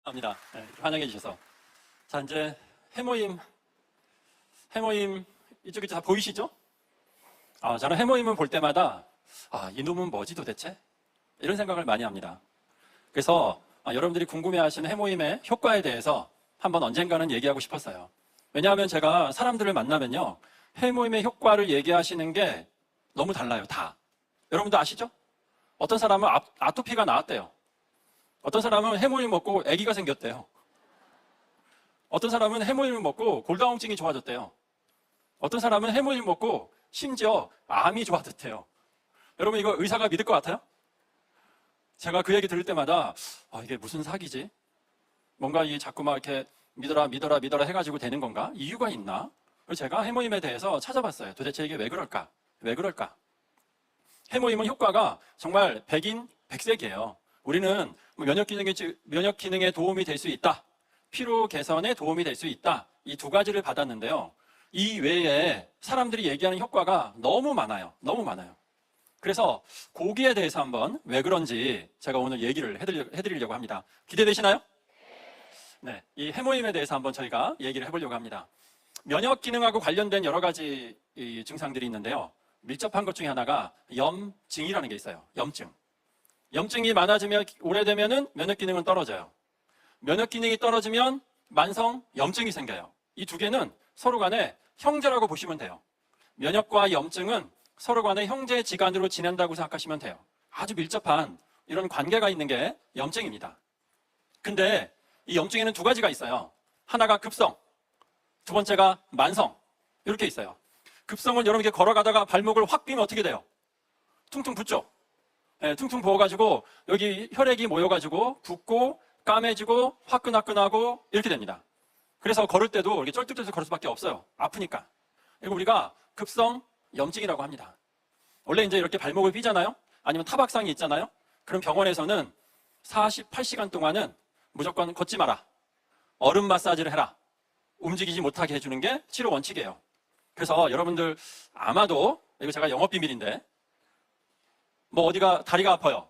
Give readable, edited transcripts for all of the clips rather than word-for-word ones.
합니다. 네, 환영해 주셔서. 자, 이제 해모임 이쪽이 다 보이시죠? 저는 해모임을 볼 때마다 이놈은 뭐지 도대체? 이런 생각을 많이 합니다. 그래서 여러분들이 궁금해하시는 해모임의 효과에 대해서 한번 언젠가는 얘기하고 싶었어요. 왜냐하면 제가 사람들을 만나면요, 해모임의 효과를 얘기하시는 게 너무 달라요, 다. 여러분도 아시죠? 어떤 사람은 아토피가 나았대요. 어떤 사람은 해모임 먹고 아기가 생겼대요. 어떤 사람은 해모임을 먹고 골다공증이 좋아졌대요. 어떤 사람은 해모임 먹고 심지어 암이 좋아졌대요. 여러분, 이거 의사가 믿을 것 같아요? 제가 그 얘기 들을 때마다 이게 무슨 사기지? 뭔가 자꾸 막 이렇게 믿어라 해가지고 되는 건가? 이유가 있나? 그래서 제가 해모임에 대해서 찾아봤어요. 도대체 이게 왜 그럴까? 왜 그럴까? 해모임은 효과가 정말 백인 백색이에요. 우리는 면역 기능에 도움이 될 수 있다. 피로 개선에 도움이 될 수 있다. 이 두 가지를 받았는데요. 이 외에 사람들이 얘기하는 효과가 너무 많아요. 너무 많아요. 그래서 거기에 대해서 한번 왜 그런지 제가 오늘 얘기를 해드리려고 합니다. 기대되시나요? 네, 이 해모임에 대해서 한번 저희가 얘기를 해보려고 합니다. 면역 기능하고 관련된 여러 가지 이 증상들이 있는데요. 밀접한 것 중에 하나가 염증이라는 게 있어요. 염증. 염증이 많아지면 오래되면은 면역 기능은 떨어져요. 면역 기능이 떨어지면 만성 염증이 생겨요. 이 두 개는 서로 간에 형제라고 보시면 돼요. 면역과 염증은 서로 간에 형제지간으로 지낸다고 생각하시면 돼요. 아주 밀접한 이런 관계가 있는 게 염증입니다. 근데 이 염증에는 두 가지가 있어요. 하나가 급성, 두 번째가 만성. 이렇게 있어요. 급성은 여러분 이렇게 걸어가다가 발목을 확 삐면 어떻게 돼요? 퉁퉁 붓죠? 네, 퉁퉁 부어가지고 여기 혈액이 모여가지고 붓고 까매지고 화끈화끈하고 이렇게 됩니다. 그래서 걸을 때도 이렇게 쩔뚝쩔뚝 걸을 수밖에 없어요. 아프니까. 이거 우리가 급성 염증이라고 합니다. 원래 이제 이렇게 발목을 삐잖아요? 아니면 타박상이 있잖아요? 그럼 병원에서는 48시간 동안은 무조건 걷지 마라. 얼음 마사지를 해라. 움직이지 못하게 해주는 게 치료 원칙이에요. 그래서 여러분들 아마도, 이거 제가 영업 비밀인데, 뭐 어디가 다리가 아파요.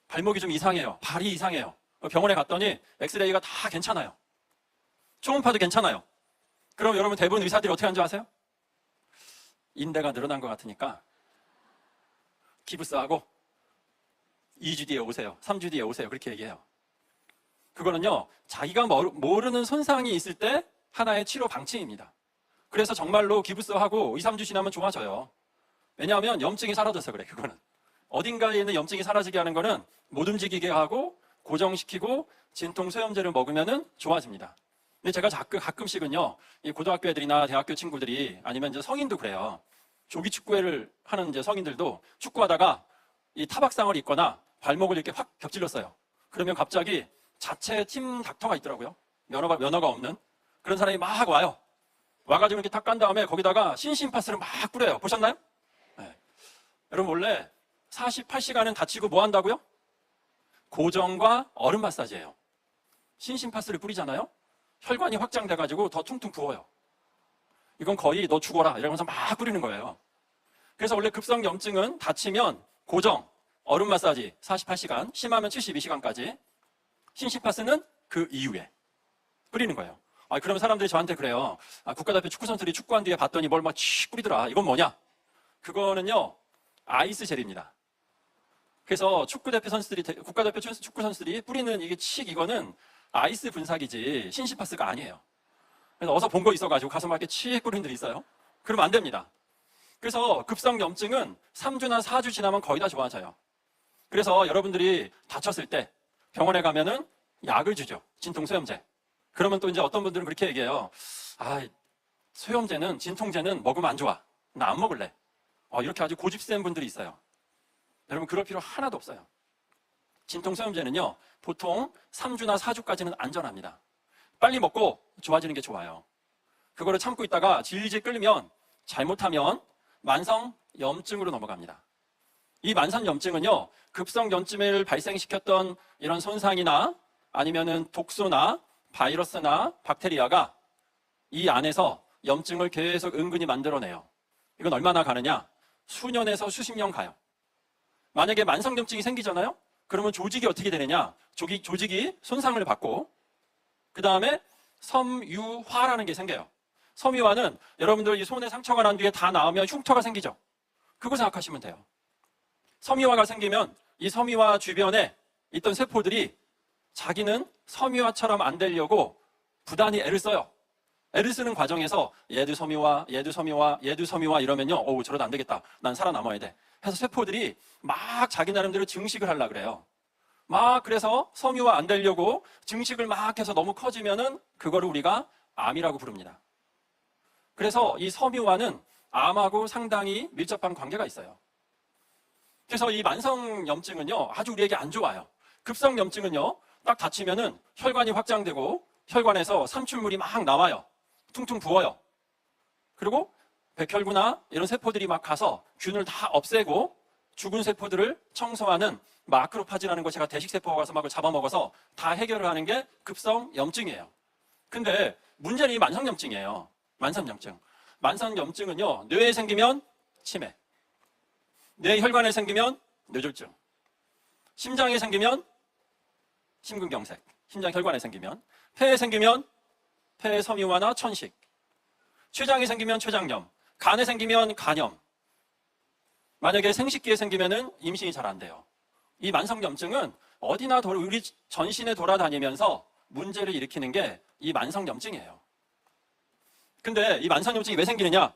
발목이 좀 이상해요. 발이 이상해요. 병원에 갔더니 엑스레이가 다 괜찮아요. 초음파도 괜찮아요. 그럼 여러분 대부분 의사들이 어떻게 하는 줄 아세요? 인대가 늘어난 것 같으니까 기부스하고 2주 뒤에 오세요. 3주 뒤에 오세요. 그렇게 얘기해요. 그거는요, 자기가 모르는 손상이 있을 때 하나의 치료 방침입니다. 그래서 정말로 기부스하고 2, 3주 지나면 좋아져요. 왜냐하면 염증이 사라져서 그래, 그거는. 어딘가에 있는 염증이 사라지게 하는 거는 못 움직이게 하고 고정시키고 진통소염제를 먹으면 좋아집니다. 근데 제가 가끔씩은요, 이 고등학교 애들이나 대학교 친구들이 아니면 이제 성인도 그래요. 조기 축구회를 하는 이제 성인들도 축구하다가 이 타박상을 입거나 발목을 이렇게 확 겹질렀어요. 그러면 갑자기 자체 팀 닥터가 있더라고요. 면허가 없는 그런 사람이 막 와요. 와가지고 이렇게 탁 깐 다음에 거기다가 신심파스를 막 뿌려요. 보셨나요? 네. 여러분 원래 48시간은 다치고 뭐 한다고요? 고정과 얼음 마사지예요. 신심파스를 뿌리잖아요? 혈관이 확장돼가지고 더 퉁퉁 부어요. 이건 거의 너 죽어라 이러면서 막 뿌리는 거예요. 그래서 원래 급성 염증은 다치면 고정, 얼음 마사지 48시간, 심하면 72시간까지, 신심파스는 그 이후에 뿌리는 거예요. 그러면 사람들이 저한테 그래요. 국가대표 축구선수들이 축구한 뒤에 봤더니 뭘 막 칙 뿌리더라. 이건 뭐냐? 그거는요, 아이스 젤입니다. 그래서 국가대표 축구 선수들이 뿌리는 이게 이거는 아이스 분사기지 신시파스가 아니에요. 그래서 어서 본 거 있어가지고 가서 막 이렇게 칙 뿌리는 들이 있어요. 그러면 안 됩니다. 그래서 급성 염증은 3주나 4주 지나면 거의 다 좋아져요. 그래서 여러분들이 다쳤을 때 병원에 가면은 약을 주죠. 진통소염제. 그러면 또 이제 어떤 분들은 그렇게 얘기해요. 소염제는, 진통제는 먹으면 안 좋아. 나 안 먹을래. 이렇게 아주 고집 센 분들이 있어요. 여러분 그럴 필요 하나도 없어요. 진통소염제는요, 보통 3주나 4주까지는 안전합니다. 빨리 먹고 좋아지는 게 좋아요. 그거를 참고 있다가 질질 끌리면 잘못하면 만성 염증으로 넘어갑니다. 이 만성 염증은요, 급성 염증을 발생시켰던 이런 손상이나 아니면은 독소나 바이러스나 박테리아가 이 안에서 염증을 계속 은근히 만들어내요. 이건 얼마나 가느냐? 수년에서 수십 년 가요. 만약에 만성염증이 생기잖아요? 그러면 조직이 어떻게 되느냐? 조직이 손상을 받고 그 다음에 섬유화라는 게 생겨요. 섬유화는 여러분들 이 손에 상처가 난 뒤에 다 나으면 흉터가 생기죠. 그거 생각하시면 돼요. 섬유화가 생기면 이 섬유화 주변에 있던 세포들이 자기는 섬유화처럼 안 되려고 부단히 애를 써요. 애를 쓰는 과정에서 얘도 섬유화, 얘도 섬유화, 얘도 섬유화 이러면요. 어우, 저러다 안 되겠다. 난 살아남아야 돼. 해서 세포들이 막 자기 나름대로 증식을 하려고 그래요. 막 그래서 섬유화 안 되려고 증식을 막 해서 너무 커지면은 그거를 우리가 암이라고 부릅니다. 그래서 이 섬유화는 암하고 상당히 밀접한 관계가 있어요. 그래서 이 만성염증은요, 아주 우리에게 안 좋아요. 급성염증은요, 딱 다치면은 혈관이 확장되고 혈관에서 삼출물이 막 나와요. 퉁퉁 부어요. 그리고 백혈구나 이런 세포들이 막 가서 균을 다 없애고 죽은 세포들을 청소하는 마크로파지라는 것이 대식세포가 가서 막 잡아먹어서 다 해결을 하는 게 급성염증이에요. 근데 문제는 이 만성염증이에요. 만성염증. 만성염증은요, 뇌에 생기면 치매, 뇌 혈관에 생기면 뇌졸중, 심장에 생기면 심근경색, 심장 혈관에 생기면, 폐에 생기면 폐 섬유화나 천식, 췌장에 생기면 췌장염, 간에 생기면 간염, 만약에 생식기에 생기면은 임신이 잘 안 돼요. 이 만성염증은 어디나 우리 전신에 돌아다니면서 문제를 일으키는 게 이 만성염증이에요. 근데 이 만성염증이 왜 생기느냐?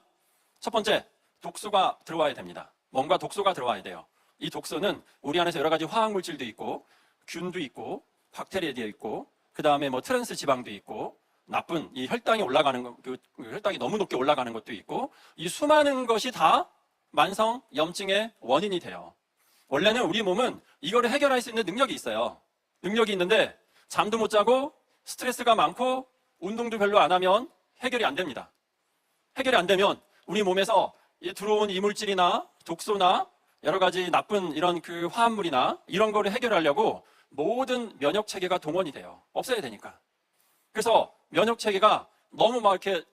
첫 번째, 독소가 들어와야 됩니다. 뭔가 독소가 들어와야 돼요. 이 독소는 우리 안에서 여러 가지 화학물질도 있고, 균도 있고, 박테리아도 있고, 그 다음에 뭐 트랜스 지방도 있고, 나쁜 이 혈당이 올라가는 거, 혈당이 너무 높게 올라가는 것도 있고, 이 수많은 것이 다 만성염증의 원인이 돼요. 원래는 우리 몸은 이거를 해결할 수 있는 능력이 있어요. 능력이 있는데 잠도 못 자고 스트레스가 많고 운동도 별로 안 하면 해결이 안 됩니다. 해결이 안 되면 우리 몸에서 들어온 이물질이나 독소나 여러 가지 나쁜 이런 그 화합물이나 이런 거를 해결하려고 모든 면역 체계가 동원이 돼요. 없애야 되니까. 그래서 면역 체계가 너무 막 이렇게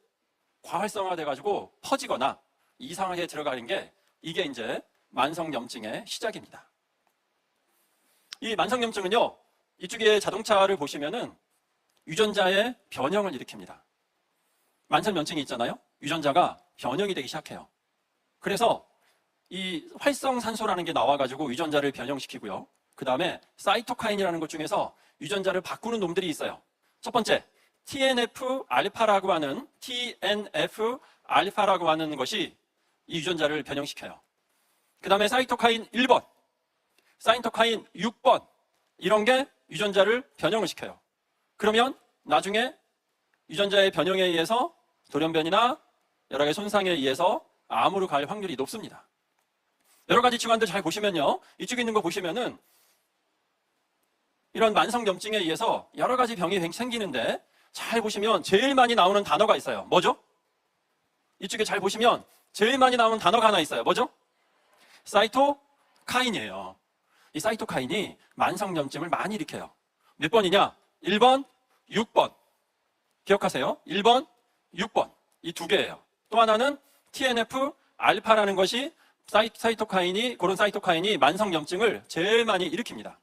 과활성화돼 가지고 퍼지거나 이상하게 들어가는 게 이게 이제 만성염증의 시작입니다. 이 만성염증은요, 이쪽에 자동차를 보시면은 유전자의 변형을 일으킵니다. 만성염증이 있잖아요. 유전자가 변형이 되기 시작해요. 그래서 이 활성산소라는 게 나와가지고 유전자를 변형시키고요. 그 다음에 사이토카인이라는 것 중에서 유전자를 바꾸는 놈들이 있어요. 첫 번째, TNF-알파라고 하는 것이 이 유전자를 변형시켜요. 그 다음에 사이토카인 1번, 사이토카인 6번 이런 게 유전자를 변형을 시켜요. 그러면 나중에 유전자의 변형에 의해서 돌연변이나 여러 가지 손상에 의해서 암으로 갈 확률이 높습니다. 여러 가지 질환들 잘 보시면요. 이쪽에 있는 거 보시면은 이런 만성염증에 의해서 여러 가지 병이 생기는데 잘 보시면 제일 많이 나오는 단어가 있어요. 뭐죠? 이쪽에 잘 보시면 제일 많이 나오는 단어가 하나 있어요. 뭐죠? 사이토카인이에요. 이 사이토카인이 만성염증을 많이 일으켜요. 몇 번이냐? 1번, 6번. 기억하세요. 1번, 6번. 이 두 개예요. 또 하나는 TNF-알파라는 것이 그런 사이토카인이 만성염증을 제일 많이 일으킵니다.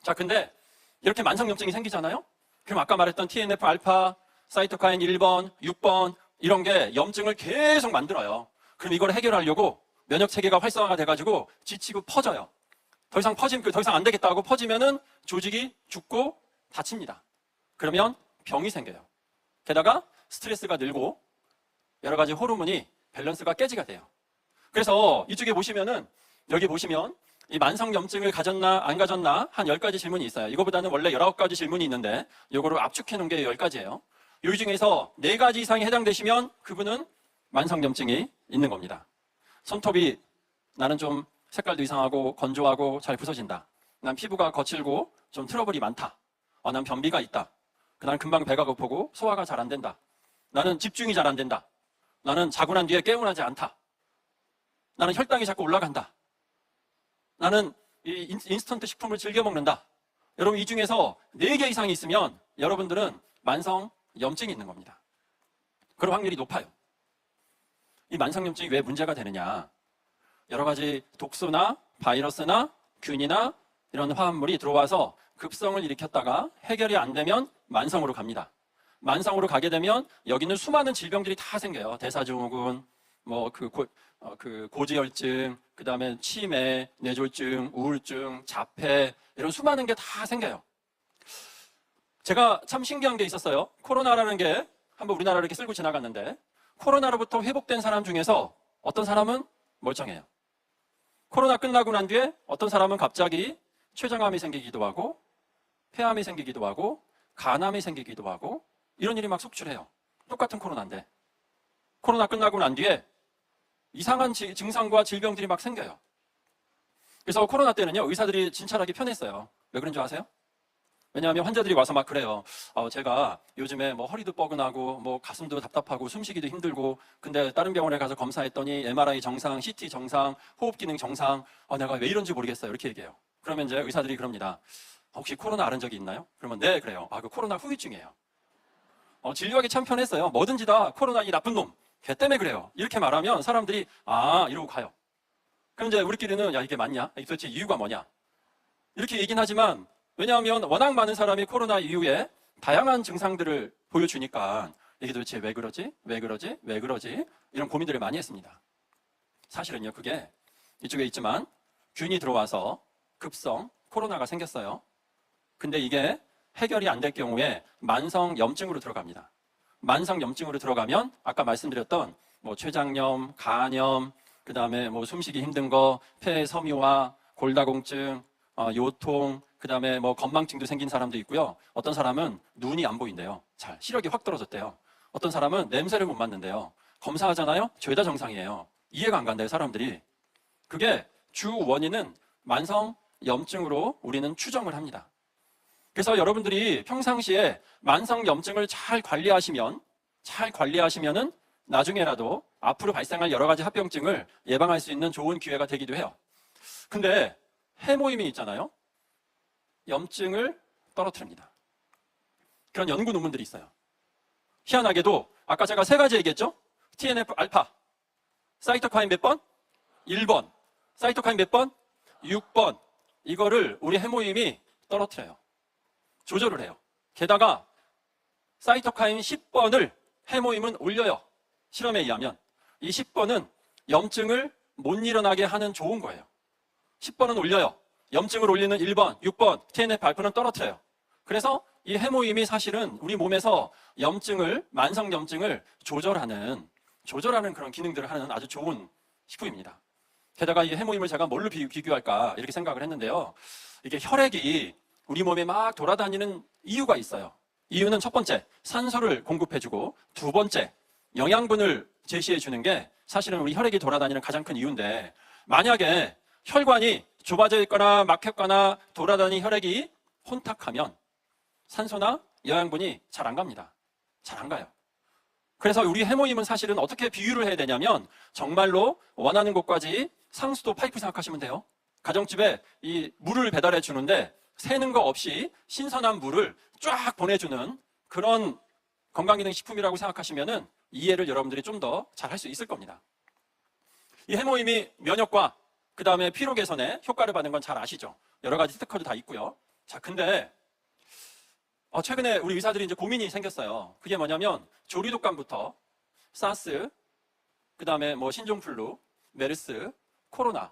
자, 근데 이렇게 만성염증이 생기잖아요? 그럼 아까 말했던 TNF-알파, 사이토카인 1번, 6번 이런 게 염증을 계속 만들어요. 그럼 이걸 해결하려고 면역체계가 활성화가 돼가지고 지치고 퍼져요. 더 이상 안 되겠다 하고 퍼지면은 조직이 죽고 다칩니다. 그러면 병이 생겨요. 게다가 스트레스가 늘고 여러 가지 호르몬이 밸런스가 깨지게 돼요. 그래서 이쪽에 보시면은 여기 보시면 이 만성염증을 가졌나 안 가졌나 한 10가지 질문이 있어요. 이거보다는 원래 19가지 질문이 있는데 이거를 압축해 놓은 게 10가지예요. 이 중에서 4가지 이상이 해당되시면 그분은 만성염증이 있는 겁니다. 손톱이 나는 좀 색깔도 이상하고 건조하고 잘 부서진다. 난 피부가 거칠고 좀 트러블이 많다. 난 변비가 있다. 나는 금방 배가 고프고 소화가 잘 안 된다. 나는 집중이 잘 안 된다. 나는 자고 난 뒤에 개운하지 않다. 나는 혈당이 자꾸 올라간다. 나는 이 인스턴트 식품을 즐겨 먹는다. 여러분 이 중에서 4개 이상이 있으면 여러분들은 만성염증이 있는 겁니다. 그럴 확률이 높아요. 이 만성염증이 왜 문제가 되느냐? 여러 가지 독소나 바이러스나 균이나 이런 화합물이 들어와서 급성을 일으켰다가 해결이 안 되면 만성으로 갑니다. 만성으로 가게 되면 여기는 수많은 질병들이 다 생겨요. 대사증후군, 고지혈증, 그 다음에 치매, 뇌졸중, 우울증, 자폐 이런 수많은 게 다 생겨요. 제가 참 신기한 게 있었어요. 코로나라는 게 한번 우리나라를 이렇게 쓸고 지나갔는데 코로나로부터 회복된 사람 중에서 어떤 사람은 멀쩡해요. 코로나 끝나고 난 뒤에 어떤 사람은 갑자기 췌장암이 생기기도 하고 폐암이 생기기도 하고 간암이 생기기도 하고 이런 일이 막 속출해요. 똑같은 코로나인데 코로나 끝나고 난 뒤에 이상한 증상과 질병들이 막 생겨요. 그래서 코로나 때는요 의사들이 진찰하기 편했어요. 왜 그런 줄 아세요? 왜냐하면 환자들이 와서 막 그래요. 제가 요즘에 뭐 허리도 뻐근하고 뭐 가슴도 답답하고 숨쉬기도 힘들고 근데 다른 병원에 가서 검사했더니 MRI 정상, CT 정상, 호흡 기능 정상. 내가 왜 이런지 모르겠어요. 이렇게 얘기해요. 그러면 이제 의사들이 그럽니다. 혹시 코로나 앓은 적이 있나요? 그러면 네 그래요. 그 코로나 후유증이에요. 진료하기 참 편했어요. 뭐든지 다 코로나 이 나쁜 놈, 걔 때문에 그래요. 이렇게 말하면 사람들이 이러고 가요. 그럼 이제 우리끼리는 야 이게 맞냐? 도대체 이유가 뭐냐? 이렇게 얘기는 하지만 왜냐하면 워낙 많은 사람이 코로나 이후에 다양한 증상들을 보여주니까 이게 도대체 왜 그러지? 왜 그러지? 왜 그러지? 이런 고민들을 많이 했습니다. 사실은요 그게 이쪽에 있지만 균이 들어와서 급성 코로나가 생겼어요. 근데 이게 해결이 안 될 경우에 만성 염증으로 들어갑니다. 만성 염증으로 들어가면 아까 말씀드렸던 뭐 췌장염, 간염, 그 다음에 뭐 숨쉬기 힘든 거, 폐 섬유화, 골다공증, 요통, 그 다음에 뭐 건망증도 생긴 사람도 있고요. 어떤 사람은 눈이 안 보인대요. 잘 시력이 확 떨어졌대요. 어떤 사람은 냄새를 못 맡는데요. 검사하잖아요. 죄다 정상이에요. 이해가 안 간대요, 사람들이. 그게 주 원인은 만성 염증으로 우리는 추정을 합니다. 그래서 여러분들이 평상시에 만성 염증을 잘 관리하시면은 나중에라도 앞으로 발생할 여러 가지 합병증을 예방할 수 있는 좋은 기회가 되기도 해요. 근데 해모임이 있잖아요. 염증을 떨어뜨립니다. 그런 연구 논문들이 있어요. 희한하게도 아까 제가 3가지 얘기했죠? TNF-알파, 사이토카인 몇 번? 1번. 사이토카인 몇 번? 6번. 이거를 우리 해모임이 떨어뜨려요. 조절을 해요. 게다가 사이토카인 10번을 해모임은 올려요. 실험에 의하면. 이 10번은 염증을 못 일어나게 하는 좋은 거예요. 10번은 올려요. 염증을 올리는 1번, 6번, TNF-알파는 떨어뜨려요. 그래서 이 해모임이 사실은 우리 몸에서 만성 염증을 조절하는 그런 기능들을 하는 아주 좋은 식품입니다. 게다가 이 해모임을 제가 뭘로 비교할까 이렇게 생각을 했는데요. 이게 혈액이 우리 몸에 막 돌아다니는 이유가 있어요. 이유는 첫 번째, 산소를 공급해주고 두 번째, 영양분을 제시해 주는 게 사실은 우리 혈액이 돌아다니는 가장 큰 이유인데 만약에 혈관이 좁아져 있거나 막혔거나 돌아다니는 혈액이 혼탁하면 산소나 영양분이 잘 안 갑니다. 잘 안 가요. 그래서 우리 해모임은 사실은 어떻게 비유를 해야 되냐면 정말로 원하는 곳까지 상수도 파이프 생각하시면 돼요. 가정집에 이 물을 배달해 주는데 새는 거 없이 신선한 물을 쫙 보내주는 그런 건강기능식품이라고 생각하시면은 이해를 여러분들이 좀 더 잘 할 수 있을 겁니다. 이 해모임이 면역과 그 다음에 피로 개선에 효과를 받는 건 잘 아시죠? 여러 가지 스티커도 다 있고요. 자, 근데 최근에 우리 의사들이 이제 고민이 생겼어요. 그게 뭐냐면 조류독감부터 사스, 그 다음에 뭐 신종플루, 메르스, 코로나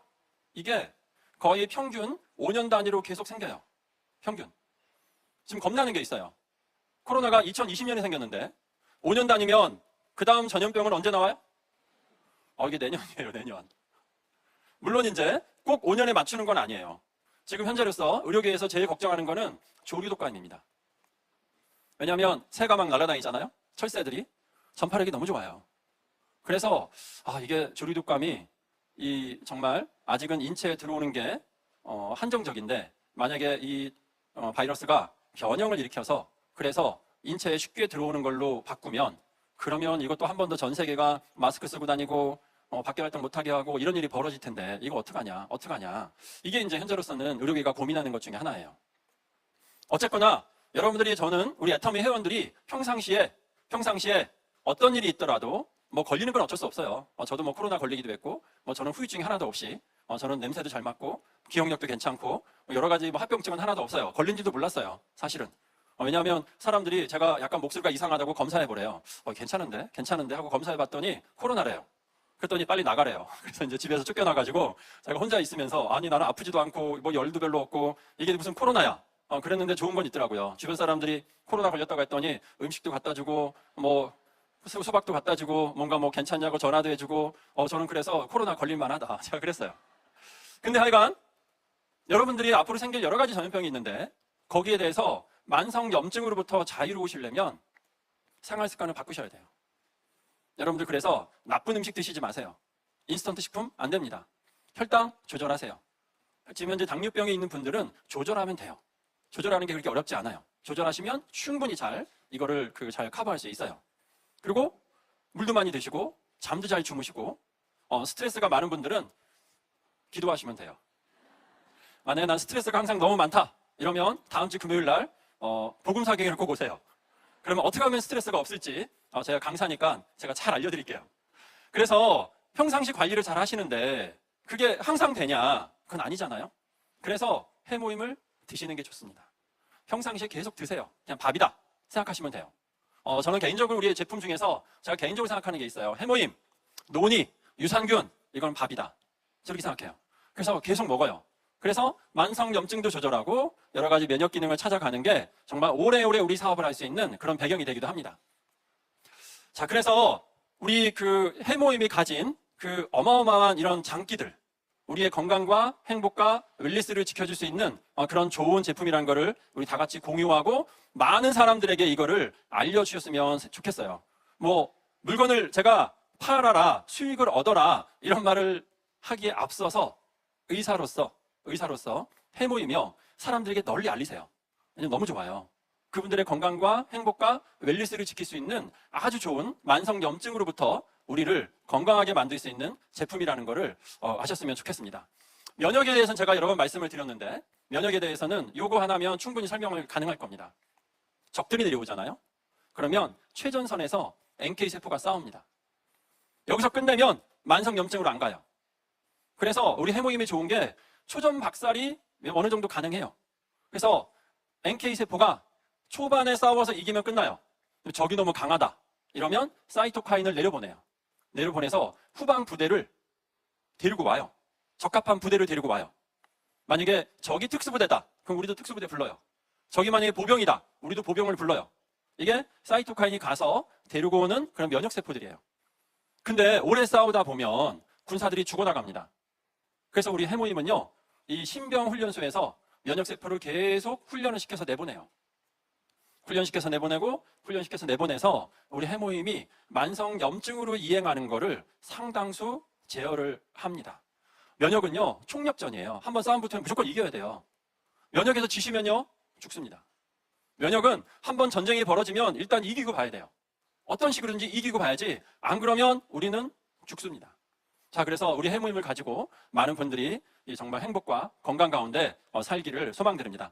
이게 거의 평균 5년 단위로 계속 생겨요. 평균. 지금 겁나는 게 있어요. 코로나가 2020년에 생겼는데 5년 단위면 그 다음 전염병은 언제 나와요? 이게 내년이에요, 내년. 물론 이제 꼭 5년에 맞추는 건 아니에요. 지금 현재로서 의료계에서 제일 걱정하는 거는 조류독감입니다. 왜냐하면 새가 막 날아다니잖아요. 철새들이. 전파력이 너무 좋아요. 그래서 이게 조류독감이 정말 아직은 인체에 들어오는 게 한정적인데 만약에 이 바이러스가 변형을 일으켜서 그래서 인체에 쉽게 들어오는 걸로 바꾸면 그러면 이것도 한 번 더 전 세계가 마스크 쓰고 다니고 밖에 활동 못하게 하고 이런 일이 벌어질 텐데 이거 어떡하냐 이게 이제 현재로서는 의료계가 고민하는 것 중에 하나예요. 어쨌거나 여러분들이 저는 우리 애터미 회원들이 평상시에 어떤 일이 있더라도 뭐 걸리는 건 어쩔 수 없어요. 저도 뭐 코로나 걸리기도 했고 저는 후유증이 하나도 없이 저는 냄새도 잘 맡고 기억력도 괜찮고 여러 가지 뭐 합병증은 하나도 없어요. 걸린지도 몰랐어요. 사실은. 왜냐하면 사람들이 제가 약간 목소리가 이상하다고 검사해보래요. 괜찮은데 하고 검사해봤더니 코로나래요. 그랬더니 빨리 나가래요. 그래서 이제 집에서 쫓겨나가지고 제가 혼자 있으면서 아니 나는 아프지도 않고 뭐 열도 별로 없고 이게 무슨 코로나야. 그랬는데 좋은 건 있더라고요. 주변 사람들이 코로나 걸렸다고 했더니 음식도 갖다 주고 뭐 수박도 갖다 주고 뭔가 뭐 괜찮냐고 전화도 해주고 저는 그래서 코로나 걸릴만하다. 제가 그랬어요. 근데 하여간 여러분들이 앞으로 생길 여러 가지 전염병이 있는데 거기에 대해서 만성염증으로부터 자유로우시려면 생활 습관을 바꾸셔야 돼요. 여러분들 그래서 나쁜 음식 드시지 마세요. 인스턴트 식품 안 됩니다. 혈당 조절하세요. 지금 현재 당뇨병이 있는 분들은 조절하면 돼요. 조절하는 게 그렇게 어렵지 않아요. 조절하시면 충분히 이거를 잘 커버할 수 있어요. 그리고 물도 많이 드시고 잠도 잘 주무시고 스트레스가 많은 분들은 기도하시면 돼요. 만약에 난 스트레스가 항상 너무 많다 이러면 다음 주 금요일 날 복음사경회를 꼭 오세요. 그러면 어떻게 하면 스트레스가 없을지 제가 강사니까 제가 잘 알려드릴게요. 그래서 평상시 관리를 잘 하시는데 그게 항상 되냐? 그건 아니잖아요. 그래서 해모임을 드시는 게 좋습니다. 평상시에 계속 드세요. 그냥 밥이다 생각하시면 돼요. 저는 개인적으로 우리의 제품 중에서 제가 개인적으로 생각하는 게 있어요. 해모임, 노니, 유산균 이건 밥이다. 저렇게 생각해요. 그래서 계속 먹어요. 그래서 만성염증도 조절하고 여러 가지 면역 기능을 찾아가는 게 정말 오래오래 우리 사업을 할 수 있는 그런 배경이 되기도 합니다. 자, 그래서 우리 해모임이 가진 어마어마한 이런 장기들, 우리의 건강과 행복과 웰니스를 지켜줄 수 있는 그런 좋은 제품이라는 거를 우리 다 같이 공유하고 많은 사람들에게 이거를 알려주셨으면 좋겠어요. 뭐 물건을 제가 팔아라, 수익을 얻어라 이런 말을 하기에 앞서서 의사로서 해모이며 사람들에게 널리 알리세요. 왜냐면 너무 좋아요. 그분들의 건강과 행복과 웰니스를 지킬 수 있는 아주 좋은 만성염증으로부터 우리를 건강하게 만들 수 있는 제품이라는 거를 아셨으면 좋겠습니다. 면역에 대해서는 제가 여러 번 말씀을 드렸는데 면역에 대해서는 요거 하나면 충분히 설명을 가능할 겁니다. 적들이 내려오잖아요. 그러면 최전선에서 NK세포가 싸웁니다. 여기서 끝내면 만성염증으로 안 가요. 그래서 우리 해모임이 좋은 게 초전 박살이 어느 정도 가능해요. 그래서 NK세포가 초반에 싸워서 이기면 끝나요. 적이 너무 강하다 이러면 사이토카인을 내려보내요. 내려보내서 후방 부대를 데리고 와요. 적합한 부대를 데리고 와요. 만약에 적이 특수부대다 그럼 우리도 특수부대 불러요. 적이 만약에 보병이다 우리도 보병을 불러요. 이게 사이토카인이 가서 데리고 오는 그런 면역세포들이에요. 근데 오래 싸우다 보면 군사들이 죽어나갑니다. 그래서 우리 해모임은요 이 신병훈련소에서 면역세포를 계속 훈련을 시켜서 내보내요. 훈련시켜서 내보내서 우리 해모임이 만성염증으로 이행하는 거를 상당수 제어를 합니다. 면역은요 총력전이에요. 한번 싸움 붙으면 무조건 이겨야 돼요. 면역에서 지시면요 죽습니다. 면역은 한번 전쟁이 벌어지면 일단 이기고 봐야 돼요. 어떤 식으로든지 이기고 봐야지 안 그러면 우리는 죽습니다. 자, 그래서 우리 해모임을 가지고 많은 분들이 정말 행복과 건강 가운데 살기를 소망드립니다.